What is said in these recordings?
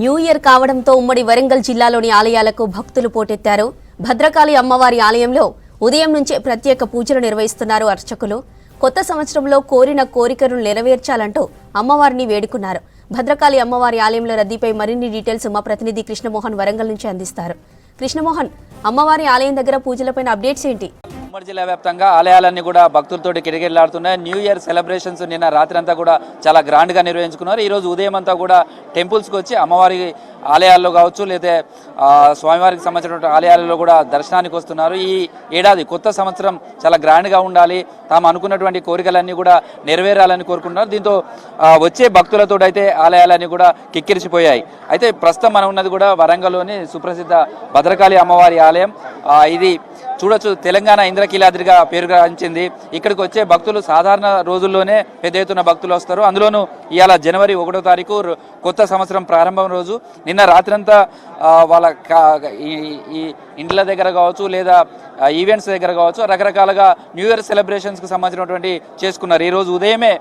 New year కావడంతో ఉమ్మడి వరంగల్ జిల్లాలోని ఆలయాలకు భక్తులు పోటెత్తారు. భద్రకాళి అమ్మవారి ఆలయంలో ఉదయం నుంచే ప్రత్యేక పూజలు నిర్వహిస్తున్నారు అర్చకులు. కొత్త సంవత్సరంలో కోరిన కోరికలను నెరవేర్చాలంటూ అమ్మవారిని వేడుకున్నారు. భద్రకాళి అమ్మవారి ఆలయంలో రద్దీపై మరిన్ని డీటెయిల్స్ మా ప్రతినిధి కృష్ణమోహన్ వరంగల్ నుంచి అందిస్తారు. కృష్ణమోహన్, అమ్మవారి ఆలయం దగ్గర పూజలపైన అప్డేట్స్ ఏంటి? ఉమ్మడి జిల్లా వ్యాప్తంగా ఆలయాలన్నీ కూడా భక్తులతోటి కిటకిటలాడుతున్నాయి. న్యూ ఇయర్ సెలబ్రేషన్స్ నిన్న రాత్రి అంతా కూడా చాలా గ్రాండ్గా నిర్వహించుకున్నారు. ఈరోజు ఉదయం అంతా కూడా టెంపుల్స్కి వచ్చి అమ్మవారి ఆలయాల్లో కావచ్చు లేదా స్వామివారికి సంబంధించినటువంటి ఆలయాలలో కూడా దర్శనానికి వస్తున్నారు. ఈ ఏడాది కొత్త సంవత్సరం చాలా గ్రాండ్గా ఉండాలి, తాము అనుకున్నటువంటి కోరికలన్నీ కూడా నెరవేరాలని కోరుకుంటున్నారు. దీంతో వచ్చే భక్తులతో అయితే ఆలయాలన్నీ కూడా కిక్కిరిసిపోయాయి. అయితే ప్రస్తుతం మనం ఉన్నది కూడా వరంగల్లోని సుప్రసిద్ధ భద్రకాళి అమ్మవారి ఆలయం. ఇది చూడొచ్చు, తెలంగాణ ఇంద్రకీలాద్రిగా పేరుగాంచింది. ఇక్కడికి వచ్చే భక్తులు సాధారణ రోజుల్లోనే పెద్ద ఎత్తున భక్తులు వస్తారు. అందులోనూ ఇవాళ జనవరి 1వ తారీఖు కొత్త సంవత్సరం ప్రారంభం రోజు. నిన్న రాత్రంతా వాళ్ళ ఈ ఇండ్ల దగ్గర కావచ్చు లేదా ఈవెంట్స్ దగ్గర కావచ్చు రకరకాలుగా న్యూ ఇయర్ సెలబ్రేషన్స్కి సంబంధించినటువంటి చేసుకున్నారు. ఈరోజు ఉదయమే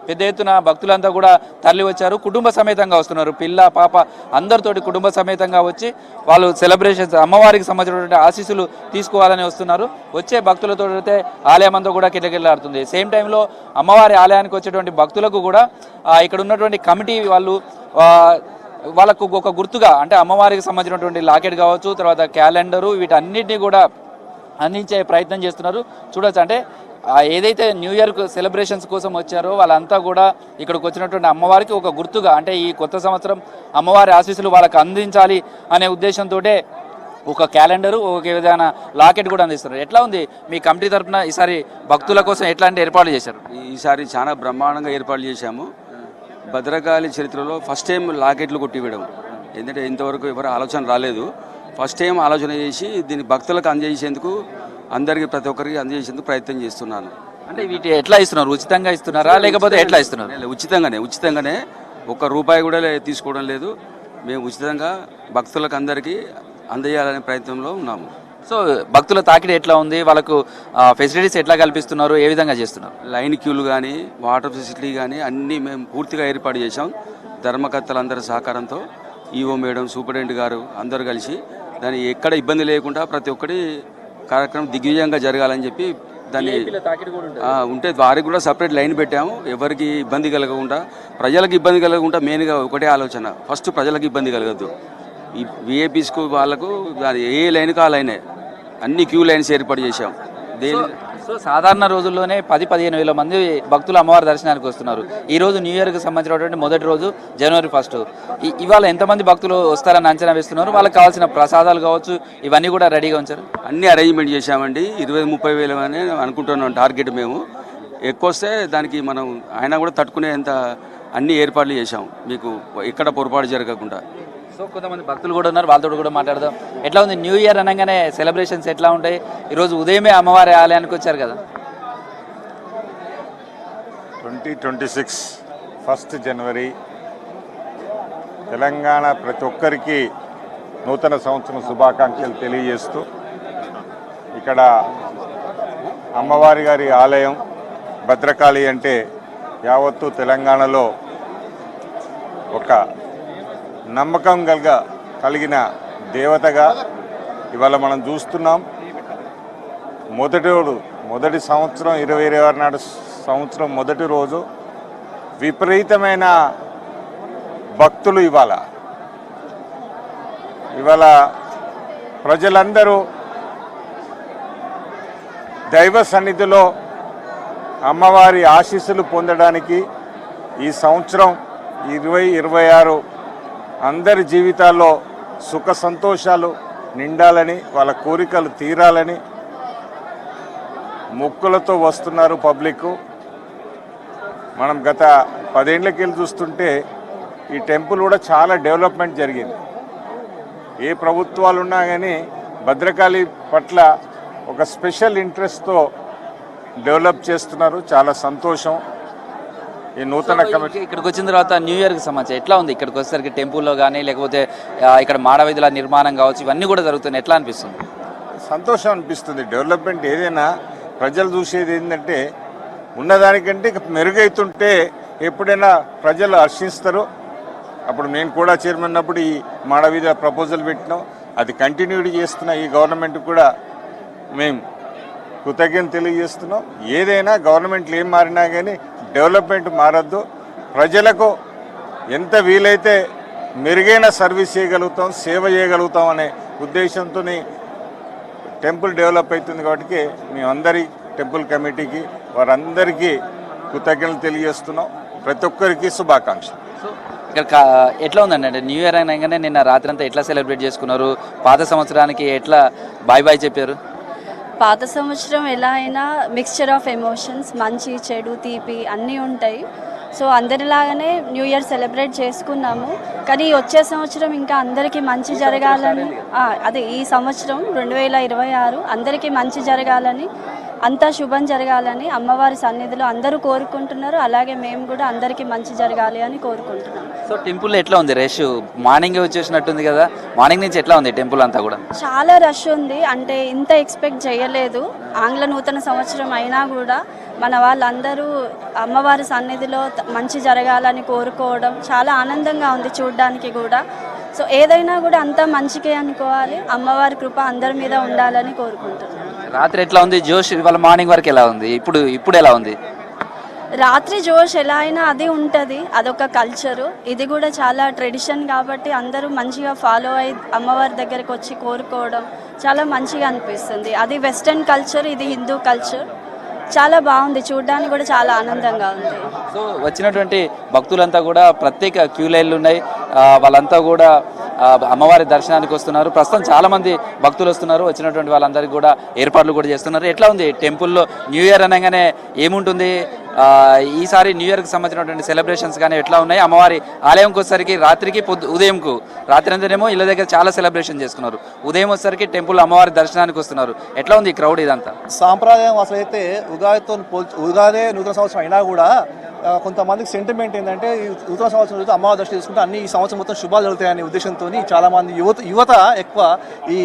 పెద్ద ఎత్తున భక్తులంతా కూడా తరలి వచ్చారు. కుటుంబ సమేతంగా వస్తున్నారు. పిల్ల పాప అందరితోటి కుటుంబ సమేతంగా వచ్చి వాళ్ళు సెలబ్రేషన్స్ అమ్మవారికి సంబంధించినటువంటి ఆశీస్సులు తీసుకోవాలని వస్తున్నారు. వచ్చే భక్తులతో అయితే ఆలయం అంతా కూడా కిటకిటలాడుతుంది. సేమ్ టైంలో అమ్మవారి ఆలయానికి వచ్చేటువంటి భక్తులకు కూడా ఇక్కడ ఉన్నటువంటి కమిటీ వాళ్ళకు ఒక గుర్తుగా అంటే అమ్మవారికి సంబంధించినటువంటి లాకెట్ కావచ్చు, తర్వాత క్యాలెండరు, వీటన్నిటిని కూడా అందించే ప్రయత్నం చేస్తున్నారు. చూడొచ్చు, అంటే ఏదైతే న్యూ ఇయర్ సెలబ్రేషన్స్ కోసం వచ్చారో వాళ్ళంతా కూడా ఇక్కడికి వచ్చినటువంటి అమ్మవారికి ఒక గుర్తుగా అంటే ఈ కొత్త సంవత్సరం అమ్మవారి ఆశీస్సులు వాళ్ళకి అందించాలి అనే ఉద్దేశంతో ఒక క్యాలెండరు, ఒక విధంగా లాకెట్ కూడా అందిస్తున్నారు. ఎట్లా ఉంది మీ కమిటీ తరఫున ఈసారి భక్తుల కోసం ఎట్లాంటి ఏర్పాట్లు చేశారు? ఈసారి చాలా బ్రహ్మాండంగా ఏర్పాట్లు చేశాము. భద్రకాళి చరిత్రలో ఫస్ట్ టైం లాకెట్లు కొట్టివేయడం, ఎందుకంటే ఇంతవరకు ఎవరు ఆలోచన రాలేదు. ఫస్ట్ టైం ఆలోచన చేసి దీన్ని భక్తులకు అందజేసేందుకు, అందరికీ ప్రతి ఒక్కరికి అందజేసేందుకు ప్రయత్నం చేస్తున్నాను. అంటే వీటి ఎట్లా ఇస్తున్నారు? ఉచితంగా ఇస్తున్నారా లేకపోతే ఎట్లా ఇస్తున్నారు? ఉచితంగానే ₹1 కూడా తీసుకోవడం లేదు. మేము ఉచితంగా భక్తులకు అందరికీ అందజేయాలనే ప్రయత్నంలో ఉన్నాము. సో భక్తుల తాకిడి ఎట్లా ఉంది? వాళ్ళకు ఫెసిలిటీస్ ఎట్లా కల్పిస్తున్నారు? ఏ విధంగా చేస్తున్నారు? లైన్ క్యూలు కానీ వాటర్ ఫెసిలిటీ కానీ అన్నీ మేము పూర్తిగా ఏర్పాటు చేశాం. ధర్మకర్తలందరి సహకారంతో ఈఓ మేడం, సూపరింటెండెంట్ గారు అందరూ కలిసి దాన్ని ఎక్కడ ఇబ్బంది లేకుండా ప్రతి ఒక్కటి కార్యక్రమం దిగ్విజయంగా జరగాలని చెప్పి దాన్ని ఉంటే వారికి కూడా సపరేట్ లైన్ పెట్టాము. ఎవరికి ఇబ్బంది కలగకుండా, ప్రజలకు ఇబ్బంది కలగకుండా మెయిన్గా ఒకటే ఆలోచన, ఫస్ట్ ప్రజలకు ఇబ్బంది కలగద్దు. ఈ విఐపీస్కు వాళ్ళకు ఏ లైన్కి ఆ లైనే అన్ని క్యూ లైన్స్ ఏర్పాటు చేశాం. సో సాధారణ రోజుల్లోనే 10-15 వేల మంది భక్తులు అమ్మవారి దర్శనానికి వస్తున్నారు. ఈ రోజు న్యూ ఇయర్కి సంబంధించినటువంటి మొదటి రోజు జనవరి 1. ఇవాళ ఎంతమంది భక్తులు వస్తారని అంచనా వేస్తున్నారు? వాళ్ళకి కావాల్సిన ప్రసాదాలు కావచ్చు ఇవన్నీ కూడా రెడీగా ఉంచారు. అన్ని అరేంజ్మెంట్ చేశామండి. 20-30 వేలు అని అనుకుంటున్నాం టార్గెట్. మేము ఎక్కువ వస్తే దానికి మనం ఆయన కూడా తట్టుకునేంత అన్ని ఏర్పాట్లు చేశాం, మీకు ఎక్కడ పొరపాటు జరగకుండా. సో కొంతమంది భక్తులు కూడా ఉన్నారు, వాళ్ళతో కూడా మాట్లాడదాం. ఎట్లా ఉంది న్యూ ఇయర్ అనగానే సెలబ్రేషన్స్ ఎట్లా ఉంటాయి? ఈరోజు ఉదయమే అమ్మవారి ఆలయానికి వచ్చారు కదా. 2026 1 జనవరి తెలంగాణ ప్రతి ఒక్కరికి నూతన సంవత్సరం శుభాకాంక్షలు తెలియజేస్తూ ఇక్కడ అమ్మవారి గారి ఆలయం భద్రకాళి అంటే యావత్తు తెలంగాణలో ఒక నమ్మకం కలిగిన దేవతగా ఇవాళ మనం చూస్తున్నాం. మొదటి సంవత్సరం 2026 నాడు సంవత్సరం మొదటి రోజు విపరీతమైన భక్తులు. ఇవాళ ప్రజలందరూ దైవ సన్నిధిలో అమ్మవారి ఆశీస్సులు పొందడానికి ఈ సంవత్సరం 2026 అందరి జీవితాల్లో సుఖ సంతోషాలు నిండాలని, వాళ్ళ కోరికలు తీరాలని మొక్కులతో వస్తున్నారు పబ్లిక్. మనం గత 10 ఏళ్ళకి వెళ్ళి చూస్తుంటే ఈ టెంపుల్ కూడా చాలా డెవలప్మెంట్ జరిగింది. ఏ ప్రభుత్వాలు ఉన్నా కానీ భద్రకాళి పట్ల ఒక స్పెషల్ ఇంట్రెస్ట్తో డెవలప్ చేస్తున్నారు. చాలా సంతోషం. ఈ నూతన కమిటీ ఇక్కడికి వచ్చిన తర్వాత న్యూ ఇయర్కి సంబంధించి ఎట్లా ఉంది? ఇక్కడికి వచ్చేసరికి టెంపుల్లో కానీ లేకపోతే ఇక్కడ మాడవీధుల నిర్మాణం కావచ్చు ఇవన్నీ కూడా జరుగుతున్నాయి. ఎట్లా అనిపిస్తుంది? సంతోషం అనిపిస్తుంది. డెవలప్మెంట్ ఏదైనా ప్రజలు చూసేది ఏంటంటే ఉన్నదానికంటే మెరుగైతుంటే ఎప్పుడైనా ప్రజలు హర్షిస్తారు. అప్పుడు నేను కూడా చైర్మన్ ఉన్నప్పుడు ఈ మాడవీధి ప్రపోజల్ పెట్టినాం. అది కంటిన్యూటీ చేస్తున్న ఈ గవర్నమెంట్ కూడా మేము కృతజ్ఞత తెలియజేస్తున్నాం. ఏదైనా గవర్నమెంట్లు ఏం మారినా కానీ డెవలప్మెంట్ మారద్దు. ప్రజలకు ఎంత వీలైతే మెరుగైన సర్వీస్ చేయగలుగుతాం, సేవ చేయగలుగుతాం అనే ఉద్దేశంతో టెంపుల్ డెవలప్ అవుతుంది. కాబట్టి మేమందరి టెంపుల్ కమిటీకి వారందరికీ కృతజ్ఞతలు తెలియజేస్తున్నాం. ప్రతి ఒక్కరికి శుభాకాంక్షలు. సో ఇక్కడ ఎట్లా ఉందండి, అంటే న్యూ ఇయర్ అనగానే నిన్న రాత్రి అంతా ఎట్లా సెలబ్రేట్ చేసుకున్నారు? పాత సంవత్సరానికి ఎట్లా బాయ్ బాయ్ చెప్పారు? పాత సంవత్సరం ఎలా అయినా మిక్స్చర్ ఆఫ్ ఎమోషన్స్, మంచి చెడు తీపి అన్నీ ఉంటాయి. సో అందరిలాగానే న్యూ ఇయర్ సెలబ్రేట్ చేసుకున్నాము. కానీ వచ్చే సంవత్సరం ఇంకా అందరికీ మంచి జరగాలని, అదే ఈ సంవత్సరం 2026 అందరికీ మంచి జరగాలని, అంతా శుభం జరగాలని అమ్మవారి సన్నిధిలో అందరూ కోరుకుంటున్నారు. అలాగే మేము కూడా అందరికీ మంచి జరగాలి అని కోరుకుంటున్నాం. సో టెంపుల్ ఎట్లా ఉంది? రష్ మార్నింగ్ వచ్చేసినట్టుంది కదా, మార్నింగ్ నుంచి ఎట్లా ఉంది టెంపుల్ అంతా కూడా? చాలా రష్ ఉంది. అంటే ఇంత ఎక్స్పెక్ట్ చేయలేదు. ఆంగ్ల నూతన సంవత్సరం అయినా కూడా మన వాళ్ళందరూ అమ్మవారి సన్నిధిలో మంచి జరగాలని కోరుకోవడం చాలా ఆనందంగా ఉంది చూడడానికి కూడా. సో ఏదైనా కూడా అంతా మంచికే అనుకోవాలి. అమ్మవారి కృప అందరి మీద ఉండాలని కోరుకుంటున్నాను. రాత్రి ఎట్లా ఉంది జోష్? ఇవాళ మార్నింగ్ వరకు ఎలా ఉంది? ఇప్పుడు ఎలా ఉంది? రాత్రి జోష్ ఎలా అయినా అది ఉంటుంది, అదొక కల్చరు. ఇది కూడా చాలా ట్రెడిషన్ కాబట్టి అందరూ మంచిగా ఫాలో అయ్యి అమ్మవారి దగ్గరికి వచ్చి కోరుకోవడం చాలా మంచిగా అనిపిస్తుంది. అది వెస్టర్న్ కల్చర్, ఇది హిందూ కల్చర్. చాలా బాగుంది, చూడడానికి కూడా చాలా ఆనందంగా ఉంది. సో వచ్చినటువంటి భక్తులంతా కూడా ప్రత్యేక క్యూ లైన్లు ఉన్నాయి. వాళ్ళంతా కూడా అమ్మవారి దర్శనానికి వస్తున్నారు. ప్రస్తుతం చాలా మంది భక్తులు వస్తున్నారు. వచ్చినటువంటి వాళ్ళందరికీ కూడా ఏర్పాట్లు కూడా చేస్తున్నారు. ఎట్లా ఉంది టెంపుల్లో న్యూ ఇయర్ అనగానే ఏముంటుంది? ఈసారి న్యూ ఇయర్కి సంబంధించినటువంటి సెలబ్రేషన్స్ కానీ ఎట్లా ఉన్నాయి? అమ్మవారి ఆలయంకి వచ్చేసరికి రాత్రికి ఉదయంకు రాత్రి అంతేనేమో ఇళ్ళ దగ్గర చాలా సెలబ్రేషన్ చేసుకున్నారు. ఉదయం వచ్చేసరికి టెంపుల్ అమ్మవారి దర్శనానికి వస్తున్నారు. ఎట్లా ఉంది ఈ క్రౌడ్ ఇదంతా? సాంప్రదాయం అసలు అయితే ఉగాదే నూతన సంవత్సరం అయినా కూడా కొంతమందికి సెంటిమెంట్ ఏంటంటే ఈ నూతన సంవత్సరం రోజు అమ్మవారి దర్శనం చేసుకుంటే అన్ని ఈ సంవత్సరం మొత్తం శుభాలు జరుగుతాయనే ఉద్దేశంతో చాలామంది యువత ఎక్కువ ఈ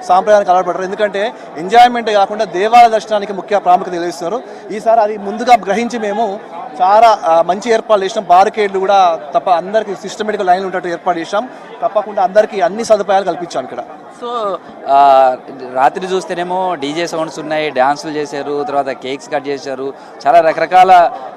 సాంప్రదాయానికి అలవాటు. ఎందుకంటే ఎంజాయ్మెంట్ కాకుండా దేవాలయ దర్శనానికి ముఖ్య ప్రాముఖ్యత తెలియజేస్తున్నారు. ఈసారి అది ముందుగా గ్రహించి మేము చాలా మంచి ఏర్పాట్లు చేసినాం. బారికేడ్లు కూడా అందరికీ సిస్టమేటిక్ లైన్లు ఉన్నట్టు ఏర్పాటు చేసాం. తప్పకుండా అందరికీ అన్ని సదుపాయాలు కల్పించాం ఇక్కడ. సో రాత్రి చూస్తేనేమో డీజే సౌండ్స్ ఉన్నాయి, డ్యాన్సులు చేశారు, తర్వాత కేక్స్ కట్ చేశారు, చాలా రకరకాల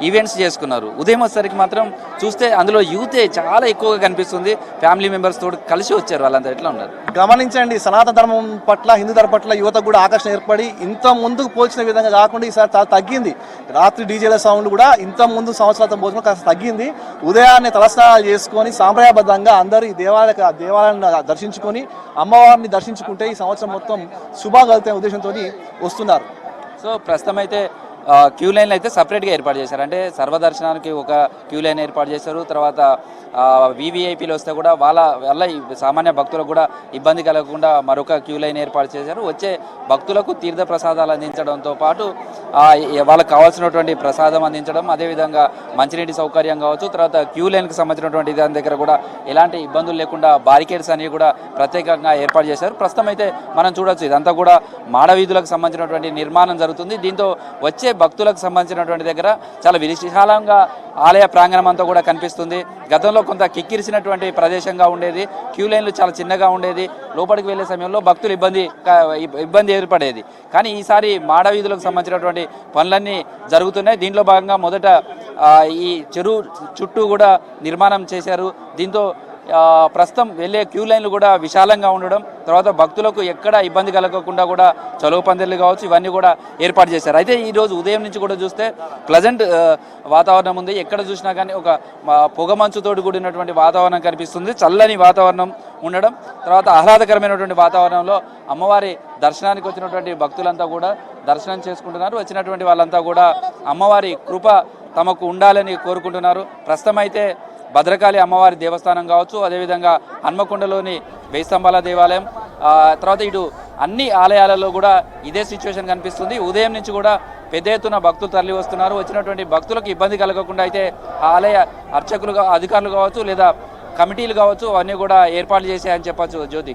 ఈవెంట్స్ చేసుకున్నారు. ఉదయం వచ్చేసరికి మాత్రం చూస్తే అందులో యూతే చాలా ఎక్కువగా కనిపిస్తుంది. ఫ్యామిలీ మెంబర్స్ తోటి కలిసి వచ్చారు. వాళ్ళంతా ఎట్లా ఉన్నారు గమనించండి. సనాతన ధర్మం పట్ల, హిందూ ధర్మం పట్ల యువతకు కూడా ఆకర్షణ ఏర్పడి ఇంత ముందుకు పోల్చిన విధంగా కాకుండా ఈసారి చాలా తగ్గింది. రాత్రి డీజేల సౌండ్ కూడా ఇంత ముందు సంవత్సరాలతో పోల్చుకుని కాస్త తగ్గింది. ఉదయాన్నే తలస్నానాలు చేసుకొని సాంప్రదాయబద్ధంగా అందరూ ఈ దేవాలయాన్ని దర్శించుకొని అమ్మవారిని దర్శించుకుంటే ఈ సంవత్సరం మొత్తం శుభాగలుగుతాయి ఉద్దేశంతో వస్తున్నారు. సో ప్రస్తుతం అయితే క్యూ లైన్లు అయితే సపరేట్గా ఏర్పాటు చేశారు. అంటే సర్వదర్శనానికి ఒక క్యూ లైన్ ఏర్పాటు చేశారు. తర్వాత వివిఐపీలు వస్తే కూడా వాళ్ళ సామాన్య భక్తులకు కూడా ఇబ్బంది కలగకుండా మరొక క్యూ లైన్ ఏర్పాటు చేశారు. వచ్చే భక్తులకు తీర్థ ప్రసాదాలు అందించడంతో పాటు వాళ్ళకి కావాల్సినటువంటి ప్రసాదం అందించడం, అదేవిధంగా మంచినీటి సౌకర్యం కావచ్చు, తర్వాత క్యూ లైన్కి సంబంధించినటువంటి దాని దగ్గర కూడా ఎలాంటి ఇబ్బందులు లేకుండా బారికేడ్స్ అనేవి కూడా ప్రత్యేకంగా ఏర్పాటు చేశారు. ప్రస్తుతం అయితే మనం చూడొచ్చు ఇదంతా కూడా మాడవీధులకు సంబంధించినటువంటి నిర్మాణం జరుగుతుంది. దీంతో వచ్చే భక్తులకు సంబంధించినటువంటి దగ్గర చాలా విశాలంగా ఆలయ ప్రాంగణం అంతా కూడా కనిపిస్తుంది. గతంలో కొంత కిక్కిరిసినటువంటి ప్రదేశంగా ఉండేది, క్యూ లైన్లు చాలా చిన్నగా ఉండేది, లోపలికి వెళ్లే సమయంలో భక్తులు ఇబ్బంది ఏర్పడేది. కానీ ఈసారి మాడవీధులకు సంబంధించినటువంటి పనులన్నీ జరుగుతున్నాయి. దీంట్లో భాగంగా మొదట ఈ చెరువు చుట్టూ కూడా నిర్మాణం చేశారు. దీంతో ప్రస్తుతం వెళ్ళే క్యూ లైన్లు కూడా విశాలంగా ఉండడం, తర్వాత భక్తులకు ఎక్కడ ఇబ్బంది కలగకుండా కూడా చలువ పందిర్లు కావచ్చు ఇవన్నీ కూడా ఏర్పాటు చేశారు. అయితే ఈరోజు ఉదయం నుంచి కూడా చూస్తే ప్లెజెంట్ వాతావరణం ఉంది. ఎక్కడ చూసినా కానీ ఒక పొగమంచుతోటి కూడినటువంటి వాతావరణం కనిపిస్తుంది. చల్లని వాతావరణం ఉండడం, తర్వాత ఆహ్లాదకరమైనటువంటి వాతావరణంలో అమ్మవారి దర్శనానికి వచ్చినటువంటి భక్తులంతా కూడా దర్శనం చేసుకుంటున్నారు. వచ్చినటువంటి వాళ్ళంతా కూడా అమ్మవారి కృప తమకు ఉండాలని కోరుకుంటున్నారు. ప్రస్తుతం అయితే భద్రకాళి అమ్మవారి దేవస్థానం కావచ్చు, అదేవిధంగా హన్మకొండలోని వెయ్యి స్తంభాల దేవాలయం, తర్వాత ఇటు అన్ని ఆలయాలలో కూడా ఇదే సిచ్యువేషన్ కనిపిస్తుంది. ఉదయం నుంచి కూడా పెద్ద ఎత్తున భక్తులు తరలి వస్తున్నారు. వచ్చినటువంటి భక్తులకు ఇబ్బంది కలగకుండా అయితే ఆలయ అర్చకులు అధికారులు కావచ్చు లేదా కమిటీలు కావచ్చు అవన్నీ కూడా ఏర్పాట్లు చేశాయని చెప్పచ్చు. జ్యోతి.